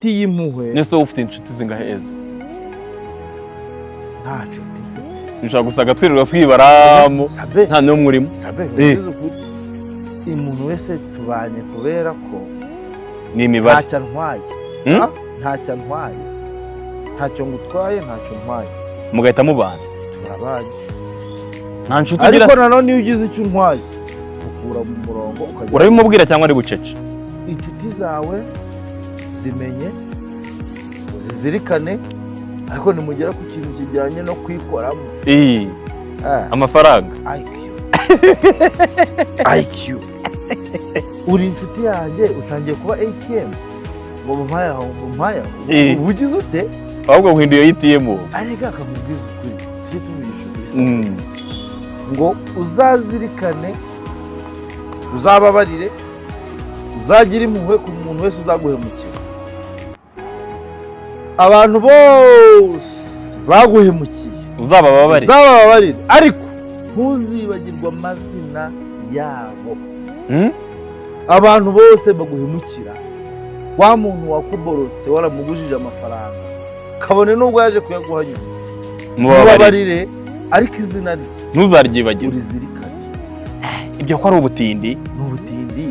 inshuti y'impuhwe. Nese ufite inshuti zingaheza? Nta nshuti mfite. Nshaka gusaga twirirwa twibaramo nta n'umwe urimo. Sabe umuntu wese tubanye kubera ko ni imibare. Ntacyo ntwaye. Ntacyo ntwaye. Ntacyo ngutwaye, ntacyo ntwaye. Mugahita mubana. Turabanye. Nta nshuti ugira. Ariko nanone iyo ugize icyo ntwaye ukura mu murongo ukajya. Urabimubwira cyangwa ari bucece? Inshuti zawe zimenye uzizirikane, ariko nimugera ku kintu kijyanye no kwikoramo. Amafaranga. IQ. Uri inshuti yanjye utangiye kuba ATM. Ngo mpaya ubugize ute? Ahubwo guhinduye ATM. Arega akamubwiza ukuri. Tujye tubigisha ukuri. Ngo uzazirikane, uzababarire, uzagira impuhwe ku muntu wese uzaguhemukira. Abantu bose baguhemukiye uzabababarire, ariko ntuzibagirwe amazina yabo. Abantu bose baguhemukira, wa muntu wakuborotse waramugujije amafaranga kabone nubwo yaje kuyaguha nyuma, mubabarire, ariko izina rye ntuzaryibagirwe, urizirikane. Ibyo ko ari ubutindi. N'ubutindi.